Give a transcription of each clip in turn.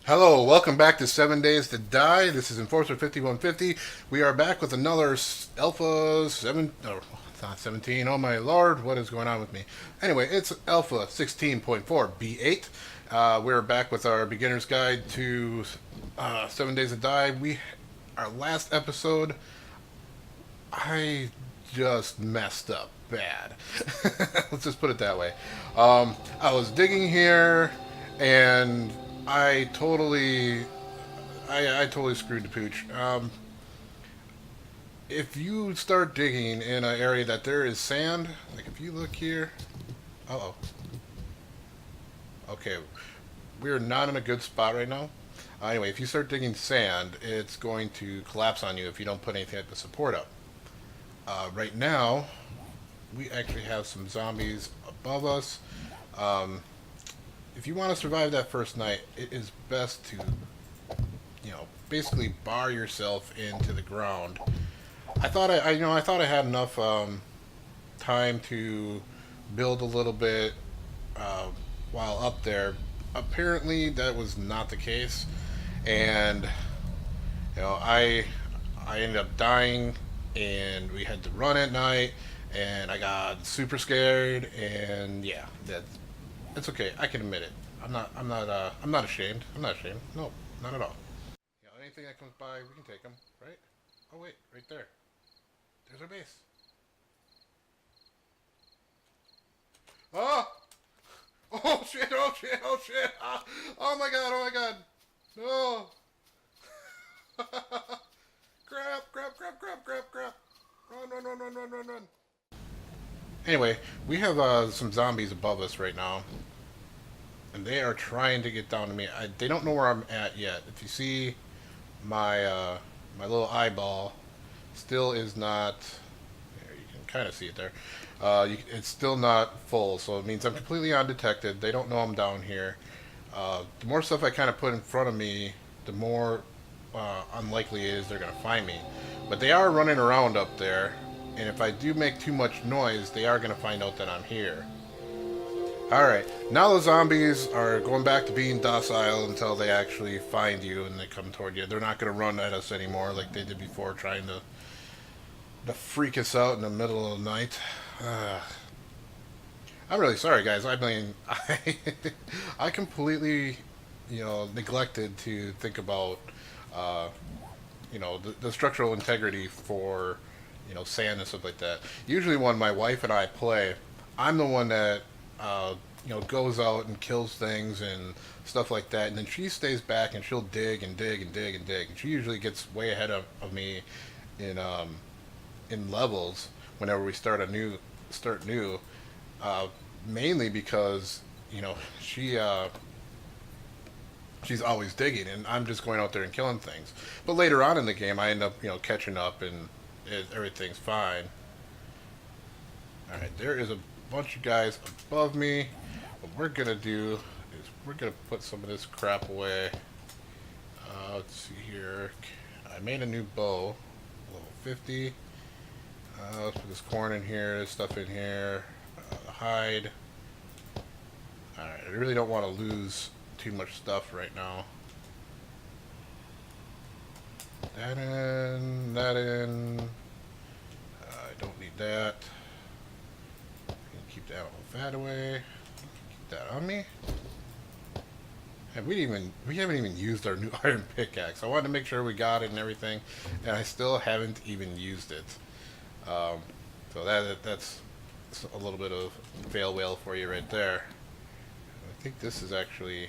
Hello, welcome back to 7 Days to Die. This is Enforcer 5150. We are back with another Alpha 7. Oh, it's not 17. Oh my lord, what is going on with me? Anyway, it's Alpha 16.4 B8. We're back with our beginner's guide to 7 Days to Die. Our last episode, I just messed up bad. Let's just put it that way. I was digging here, and I totally, I totally screwed the pooch. If you start digging in an area that there is sand, like if you look here, oh, okay, we're not in a good spot right now. Anyway, if you start digging sand, it's going to collapse on you if you don't put anything type of support up. Right now, we actually have some zombies above us. Um, if you want to survive that first night, it is best to, basically bar yourself into the ground. I thought I had enough time to build a little bit uh, while up there. Apparently, that was not the case, and you know, I ended up dying, and we had to run at night, and I got super scared, and yeah, that's okay. I can admit it. I'm not ashamed. I'm not ashamed. No, not at all. Anything that comes by, we can take them, right? Oh wait, right there. There's our base. Oh! Oh shit! Oh shit! Oh shit! Ah. Oh my god! Oh my god! No! Crap! Crap! Crap! Crap! Crap! Crap! Run! Run! Run! Run! Run! Run! Run! Anyway, we have some zombies above us right now, and they are trying to get down to me. They don't know where I'm at yet. If you see my little eyeball, still is not. There, you can kind of see it there. It's still not full, so it means I'm completely undetected. They don't know I'm down here. The more stuff I kind of put in front of me, the more unlikely it is they're going to find me. But they are running around up there, and if I do make too much noise, they are going to find out that I'm here. Alright, now the zombies are going back to being docile until they actually find you and they come toward you. They're not going to run at us anymore like they did before, trying to freak us out in the middle of the night. I'm really sorry, guys. I mean, I completely, neglected to think about, uh, the structural integrity for, sand and stuff like that. Usually, when my wife and I play, I'm the one that, goes out and kills things and stuff like that, and then she stays back and she'll dig and dig and dig and dig. And she usually gets way ahead of me in levels whenever we start new, uh, mainly because she she's always digging and I'm just going out there and killing things. But later on in the game, I end up catching up and everything's fine. All right, there is a bunch of guys above me. What we're gonna do is we're gonna put some of this crap away. Let's see here. I made a new bow, level 50. Let's put this corn in here, this stuff in here, the hide. Alright, I really don't want to lose too much stuff right now. That in, that in. I don't need that. Keep that old fat away. Keep that on me. And we haven't even used our new iron pickaxe. I wanted to make sure we got it and everything, and I still haven't even used it. So that's a little bit of fail whale for you right there. I think this is actually,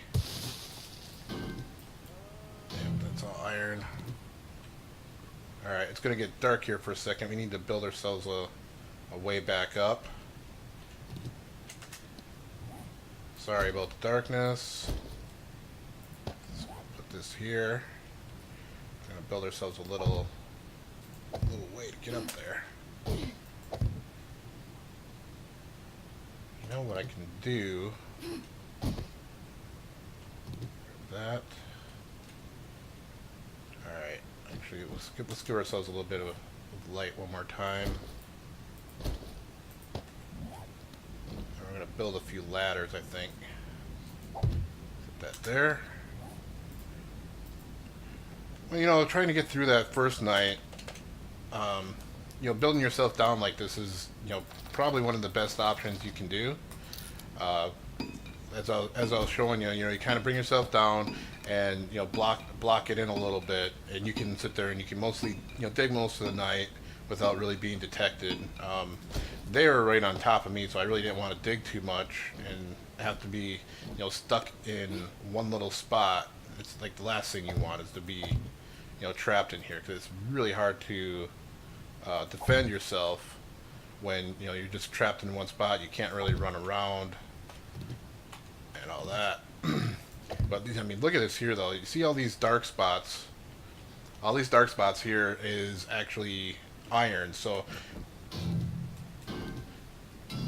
that's all iron. Alright, it's gonna get dark here for a second. We need to build ourselves a way back up. Sorry about the darkness. Let's put this here. We're gonna build ourselves a little way to get up there. You know what I can do? That. Alright, actually let's give ourselves a little bit of light one more time. And we're gonna build a few ladders, I think. Put that there. Well, you know, trying to get through that first night, you know, building yourself down like this is, you know, probably one of the best options you can do. Uh, as I was showing you, you know, you kind of bring yourself down and, you know, block it in a little bit, and you can sit there and you can mostly, you know, dig most of the night without really being detected. They were right on top of me, so I really didn't want to dig too much and have to be, you know, stuck in one little spot. It's like the last thing you want is to be, you know, trapped in here, because it's really hard to defend yourself when, you know, you're just trapped in one spot. You can't really run around and all that. But I mean, look at this here, though. You see all these dark spots? All these dark spots here is actually iron. So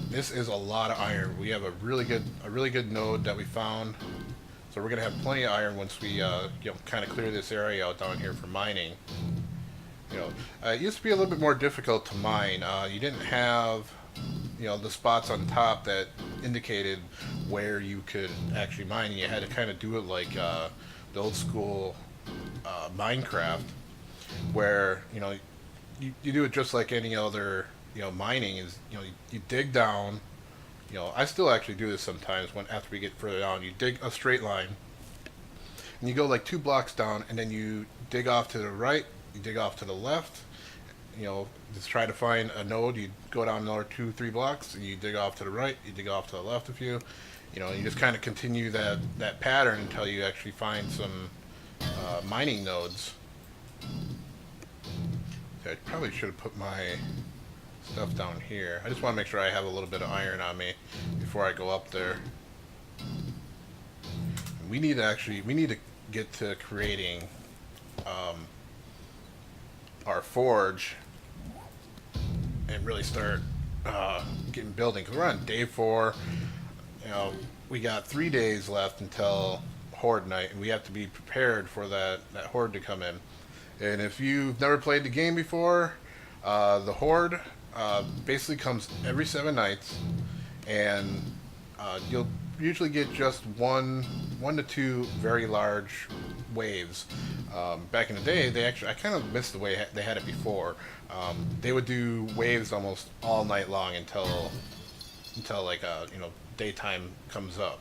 this is a lot of iron. We have a really good node that we found. So we're gonna have plenty of iron once we you know, kind of clear this area out down here for mining. You know, it used to be a little bit more difficult to mine. You didn't have, you know, the spots on top that indicated where you could actually mine. You had to kind of do it like the old school Minecraft, where, you know, you do it just like any other, you know, mining is, you know, you dig down. You know, I still actually do this sometimes when after we get further down. You dig a straight line, and you go like 2 blocks down, and then you dig off to the right, you dig off to the left. You know, just try to find a node. You go down another 2-3 blocks, and you dig off to the right, you dig off to the left a few. You know, you just kind of continue that pattern until you actually find some mining nodes. I probably should have put my stuff down here. I just want to make sure I have a little bit of iron on me before I go up there. We need to get to creating our forge and really start getting building, because we're on day 4. You know, we got 3 days left until horde night, and we have to be prepared for that horde to come in. And if you've never played the game before, the horde basically comes every 7 nights, and you'll usually get just one to two very large waves. Back in the day, I kind of missed the way they had it before. They would do waves almost all night long until like you know, daytime comes up.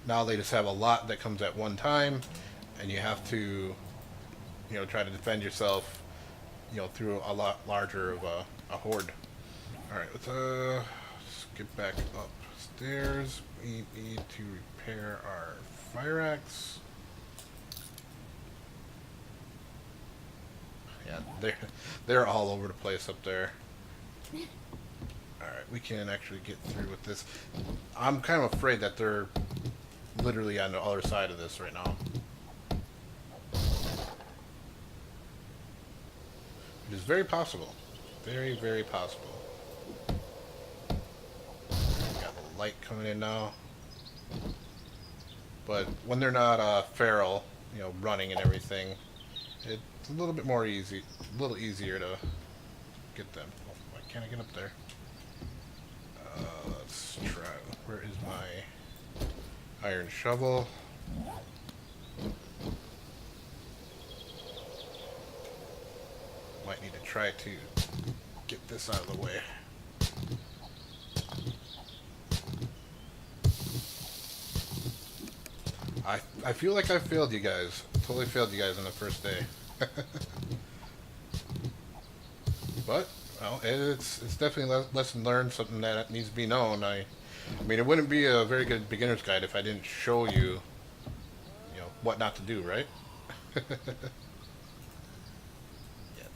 Now they just have a lot that comes at one time, and you have to, you know, try to defend yourself, you know, through a lot larger of a horde. All right, let's get back upstairs. We need to repair our fire axe. Yeah, they're all over the place up there. Alright, we can actually get through with this. I'm kind of afraid that they're literally on the other side of this right now. It is very possible. Very, very possible. Got the light coming in now. But when they're not feral, you know, running and everything, it's a little bit more a little easier to get them. Oh, why can't I get up there? Let's try. Where is my iron shovel? Might need to try to get this out of the way. I feel like I failed you guys. Totally failed you guys on the first day. But, well, it's definitely a lesson learned, something that needs to be known. I mean, it wouldn't be a very good beginner's guide if I didn't show you, you know, what not to do, right? Yeah,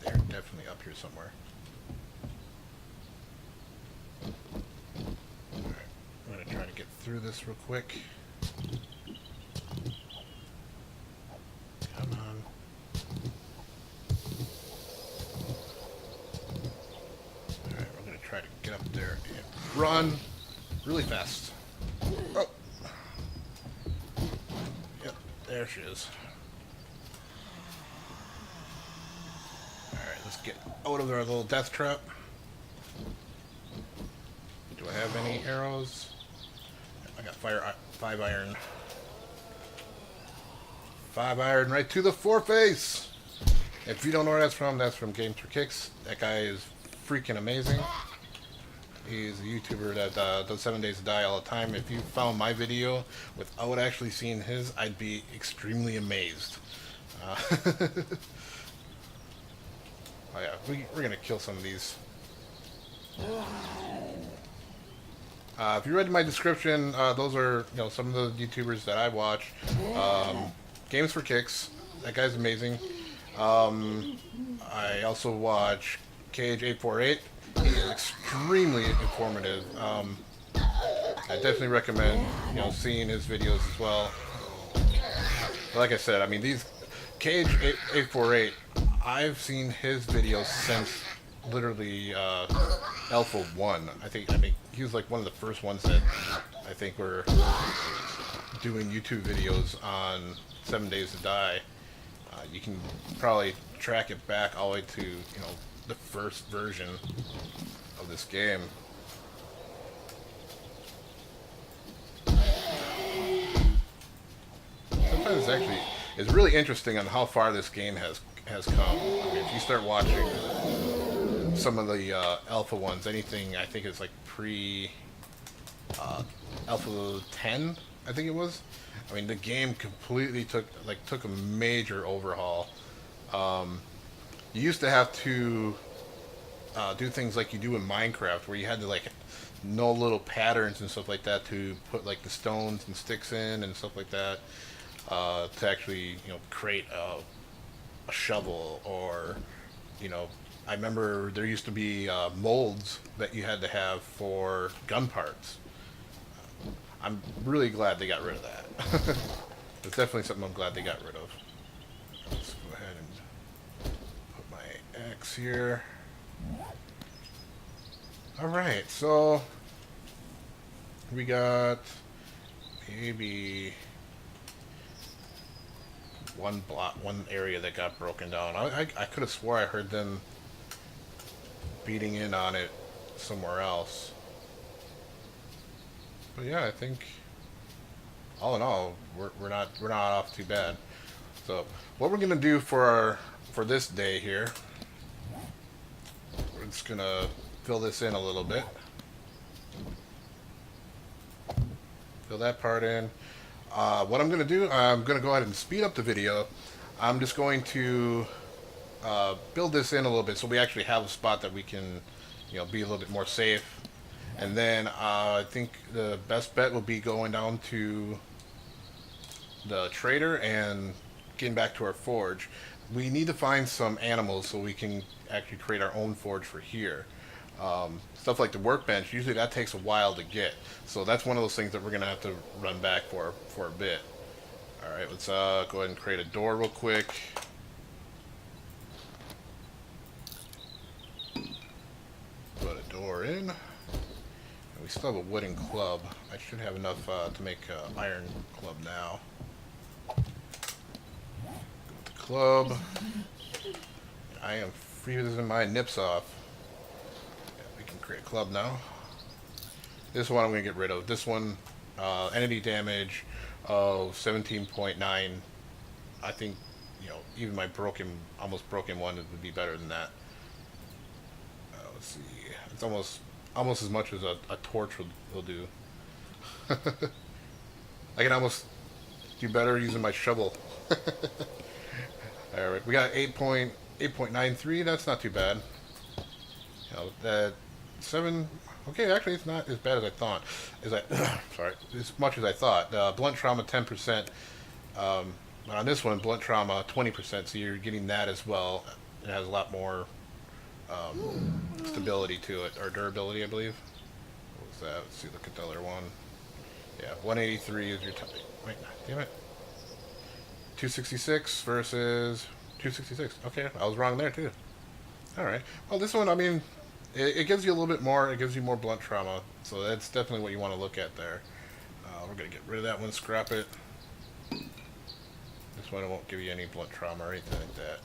they're definitely up here somewhere. Alright, I'm going to try to get through this real quick. Come on. Alright, we're going to try to get up there and run really fast. Oh! Yep, there she is. Alright, let's get out of our little death trap. Do I have any arrows? I got 5 iron. 5 iron right to the foreface. If you don't know where that's from Games for Kicks. That guy is freaking amazing. He's a YouTuber that does 7 Days to Die all the time. If you found my video without actually seeing his, I'd be extremely amazed. Oh yeah, we're gonna kill some of these. If you read my description, those are some of the YouTubers that I watch. Games for Kicks. That guy's amazing. I also watch Cage848. He is extremely informative. I definitely recommend seeing his videos as well. But like I said, I mean these Cage848. I've seen his videos since literally Alpha 1. I think he was like one of the first ones that I think were doing YouTube videos on 7 Days to Die. You can probably track it back all the way to the first version of this game. Sometimes it's really interesting on how far this game has come. I mean, if you start watching some of the alpha ones, anything I think is like pre Alpha 10, I think it was. I mean, the game completely took a major overhaul. You used to have to do things like you do in Minecraft, where you had to know little patterns and stuff like that to put like the stones and sticks in and stuff like that to actually create a shovel, or I remember there used to be molds that you had to have for gun parts. I'm really glad they got rid of that. It's definitely something I'm glad they got rid of. Let's go ahead and put my X here. Alright, so we got maybe one area that got broken down. I could have swore I heard them beating in on it somewhere else. But yeah, I think all in all, we're not off too bad. So what we're gonna do for this day here, we're just gonna fill this in a little bit. Fill that part in. What I'm gonna do, I'm gonna go ahead and speed up the video. I'm just going to build this in a little bit so we actually have a spot that we can, be a little bit more safe. And then I think the best bet will be going down to the trader and getting back to our forge. We need to find some animals so we can actually create our own forge for here. Stuff like the workbench, usually that takes a while to get. So that's one of those things that we're going to have to run back for a bit. Alright, let's go ahead and create a door real quick. Put a door in. We still have a wooden club. I should have enough to make an iron club now. Go with the club. I am freezing my nips off. Yeah, we can create a club now. This one I'm going to get rid of. This one, entity damage of 17.9. I think, even my almost broken one would be better than that. Let's see. It's almost as much as a torch will do. I can almost do better using my shovel. Alright, we got 8.93, that's not too bad. That 7, okay, actually it's not as bad as I thought. Sorry, as much as I thought. Blunt trauma 10%. On this one, blunt trauma 20%, so you're getting that as well. It has a lot more stability to it, or durability, I believe. What was that? Let's see, look at the other one. Yeah, 183 is your time. Wait, damn it. 266 versus 266. Okay, I was wrong there too. Alright. Well, this one, I mean, it gives you a little bit more. It gives you more blunt trauma. So that's definitely what you want to look at there. We're going to get rid of that one, scrap it. This one won't give you any blunt trauma or anything like that.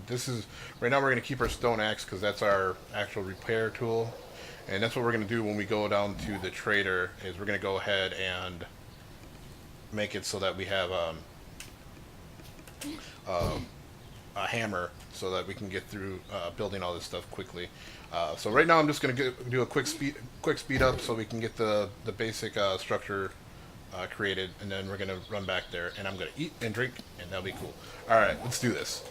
This is, right now we're going to keep our stone axe because that's our actual repair tool. And that's what we're going to do when we go down to the trader, is we're going to go ahead and make it so that we have a hammer so that we can get through building all this stuff quickly. So right now I'm just going to do a quick speed up so we can get the basic structure created, and then we're going to run back there, and I'm going to eat and drink, and that'll be cool. All right, let's do this.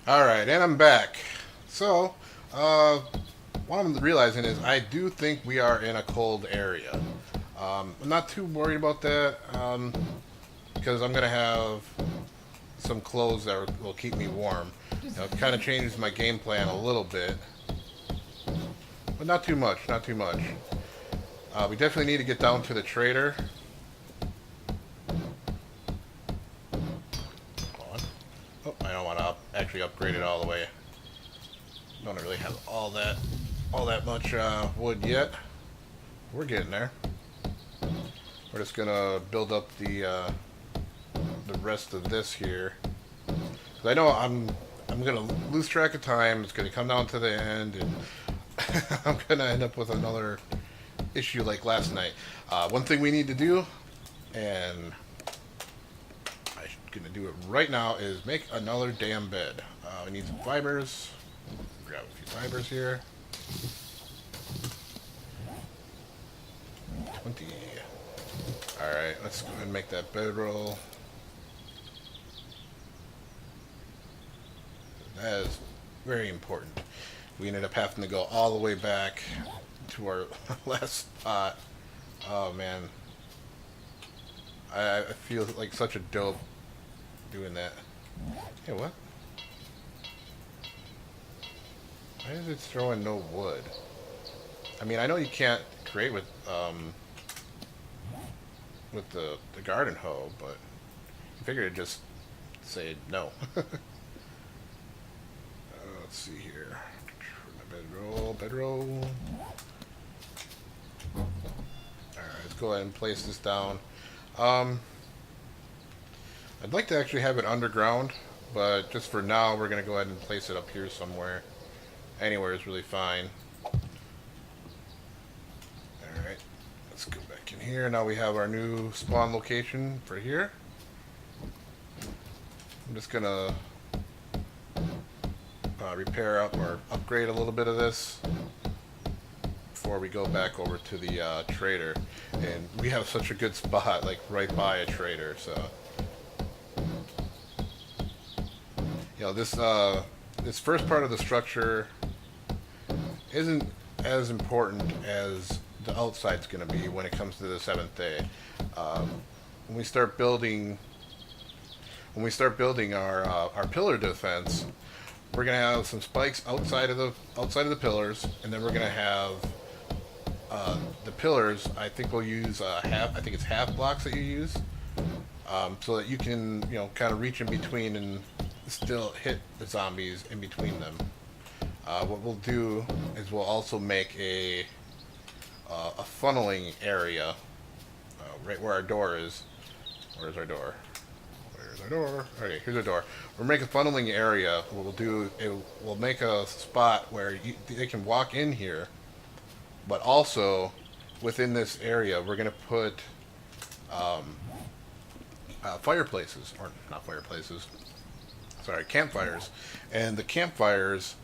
Alright, and I'm back. So, what I'm realizing is I do think we are in a cold area. I'm not too worried about that, because I'm going to have some clothes that will keep me warm. You know, it kind of changes my game plan a little bit. But not too much, not too much. We definitely need to get down to the trader. Oh, I don't want to actually upgrade it all the way. Don't really have all that much wood yet. We're getting there. We're just gonna build up the rest of this here. 'Cause I know I'm gonna lose track of time. It's gonna come down to the end, and I'm gonna end up with another issue like last night. One thing we need to do, and gonna do it right now, is make another damn bed. We need some fibers. Grab a few fibers here. 20. Alright, let's go ahead and make that bedroll. That is very important. We ended up having to go all the way back to our last spot. Oh man. I feel like such a dope doing that. Hey, what? Why is it throwing no wood? I mean, I know you can't create with the garden hoe, but I figured it'd just say no. Let's see here. Bedroll. Alright, let's go ahead and place this down. I'd like to actually have it underground, but just for now, we're going to go ahead and place it up here somewhere. Anywhere is really fine. Alright, let's go back in here. Now we have our new spawn location for here. I'm just going to repair up or upgrade a little bit of this before we go back over to the trader. And we have such a good spot, like right by a trader, so... You know, this first part of the structure isn't as important as the outside's going to be when it comes to the 7th day. When we start building our pillar defense, we're going to have some spikes outside of the pillars, and then we're going to have the pillars. I think we'll use I think it's half blocks that you use, so that you can, you know, kind of reach in between and still hit the zombies in between them. What we'll do is we'll also make a funneling area right where our door is. Where's our door? Where's our door? Okay, here's our door. We'll make a funneling area. What we'll do is we'll make a spot where they can walk in here, but also within this area we're going to put fireplaces, or not fireplaces. Sorry, campfires. And the campfires,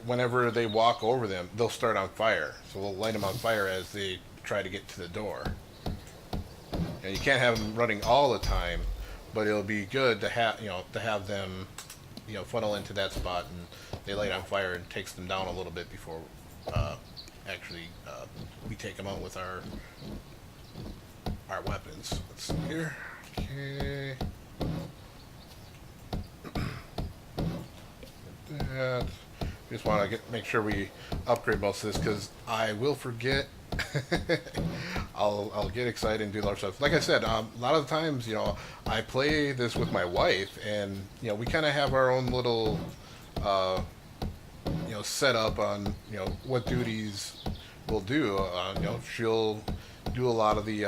whenever they walk over them, they'll start on fire. So we'll light them on fire as they try to get to the door. And you can't have them running all the time, but it'll be good to have them funnel into that spot, and they light on fire and takes them down a little bit before actually we take them out with our weapons. Let's see here. Okay. That. Just want to make sure we upgrade most of this, because I will forget. I'll get excited and do a lot of stuff. Like I said, a lot of the times, I play this with my wife, and we kind of have our own little set up on what duties we'll do. She'll do a lot of the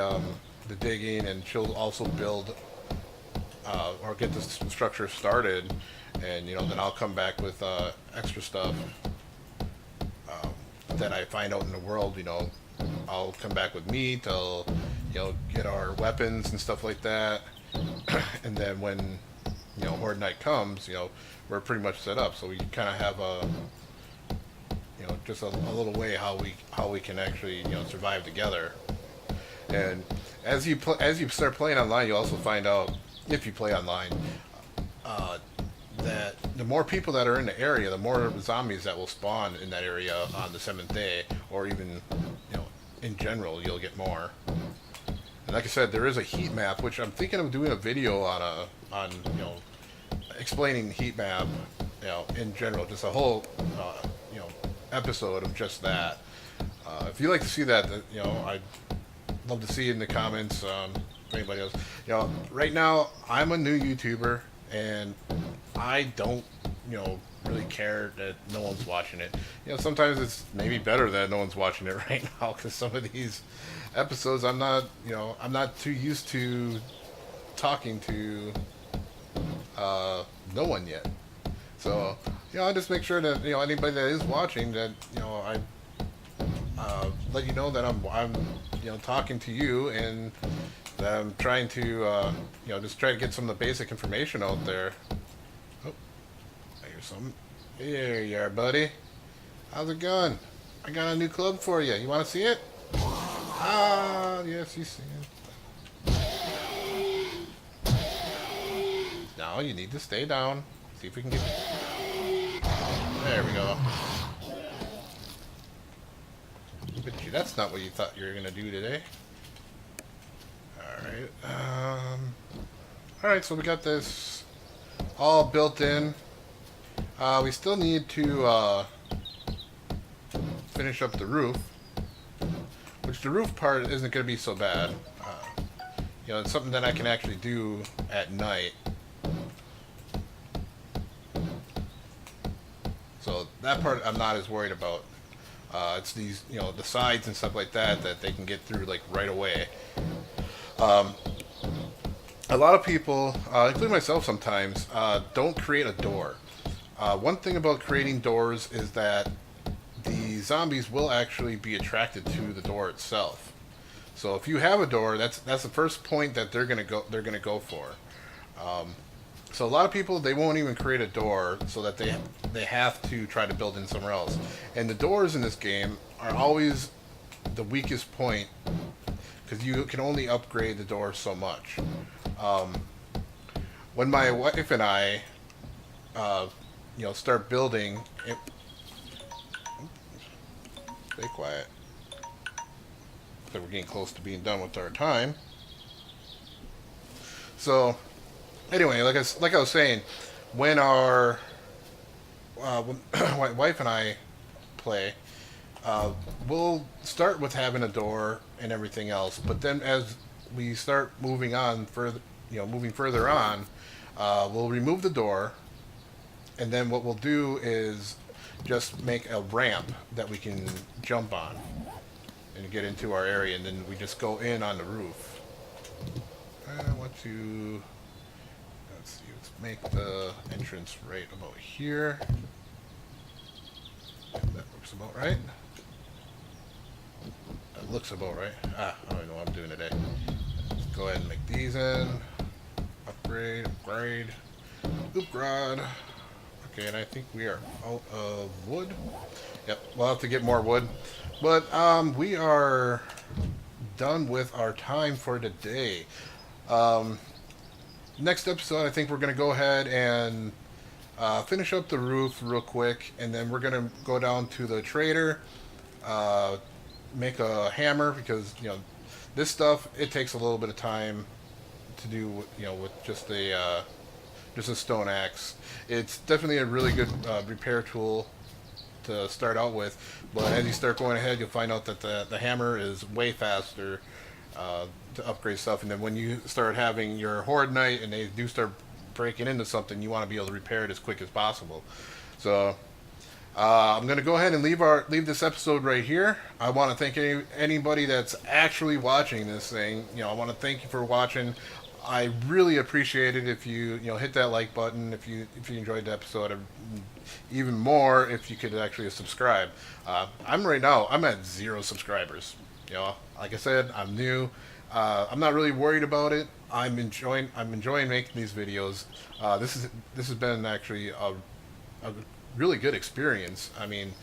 digging, and she'll also build or get the structure started, and then I'll come back with extra stuff that I find out in the world. I'll come back with meat. I'll get our weapons and stuff like that, and then when Horde Night comes, we're pretty much set up, so we kind of have a just a little way how we can actually survive together. And as you start playing online, you also find out, if you play online, that the more people that are in the area, the more zombies that will spawn in that area on the 7th day, or even in general, you'll get more. And like I said, there is a heat map, which I'm thinking of doing a video on explaining heat map in general, just a whole episode of just that. If you'd like to see that, I'd love to see it in the comments. If anybody else, right now I'm a new YouTuber, and I don't really care that no one's watching it. Sometimes it's maybe better that no one's watching it right now, because some of these episodes I'm not too used to talking to no one yet. So I just make sure that anybody that is watching, that I let you know that I'm talking to you, and that I'm trying to just try to get some of the basic information out there. Oh, I hear something. Here you are, buddy. How's it going? I got a new club for you. You want to see it? Ah, yes, you see it. Now you need to stay down. See if we can get. There we go. But that's not what you thought you were gonna do today. Alright, so we got this all built in. We still need to finish up the roof, which the roof part isn't going to be so bad. It's something that I can actually do at night. So that part I'm not as worried about. It's these, the sides and stuff like that they can get through like right away. A lot of people, including myself sometimes, don't create a door. One thing about creating doors is that the zombies will actually be attracted to the door itself. So if you have a door, that's the first point that they're gonna go for. So a lot of people, they won't even create a door, so that they have to try to build in somewhere else. And the doors in this game are always the weakest point, because you can only upgrade the door so much. When my wife and I, start building, stay quiet. So we're getting close to being done with our time. So, anyway, like I was saying, when when my wife and I play, we'll start with having a door and everything else, but then as we start moving on further, moving further on, we'll remove the door, and then what we'll do is just make a ramp that we can jump on and get into our area, and then we just go in on the roof. I want to, let's make the entrance right about here. That looks about right. That looks about right. I don't know what I'm doing today. Let's go ahead and make these in. Upgrade. Upgrade. Okay, and I think we are out of wood. Yep, we'll have to get more wood. But we are done with our time for today. next episode, I think we're going to go ahead and finish up the roof real quick, and then we're going to go down to the trader, uh, make a hammer, because, this stuff, it takes a little bit of time to do, with just a stone axe. It's definitely a really good repair tool to start out with, but as you start going ahead, you'll find out that the hammer is way faster to upgrade stuff. And then when you start having your horde night and they do start breaking into something, you want to be able to repair it as quick as possible. So I'm going to go ahead and leave this episode right here. I want to thank anybody that's actually watching this thing. I want to thank you for watching. I really appreciate it if you hit that like button if you enjoyed the episode. Even more if you could actually subscribe. I'm at 0 subscribers. Like I said, I'm new. I'm not really worried about it. I'm enjoying making these videos. This has been actually a really good experience. I mean,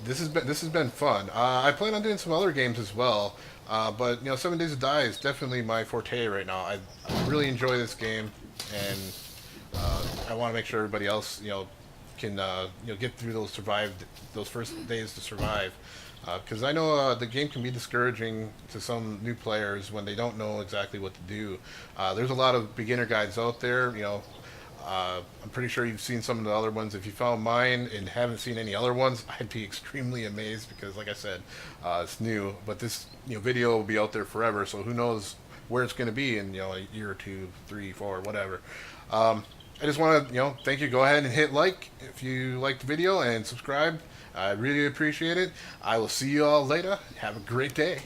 this has been fun. I plan on doing some other games as well. But 7 Days to Die is definitely my forte right now. I really enjoy this game, and I want to make sure everybody else can get through those first days to survive. Because I know the game can be discouraging to some new players when they don't know exactly what to do. There's a lot of beginner guides out there. I'm pretty sure you've seen some of the other ones. If you found mine and haven't seen any other ones, I'd be extremely amazed because, like I said, it's new. But this video will be out there forever, so who knows where it's going to be in a year or 2, 3, 4, whatever. I just want to thank you. Go ahead and hit like if you liked the video and subscribe. I really appreciate it. I will see you all later. Have a great day.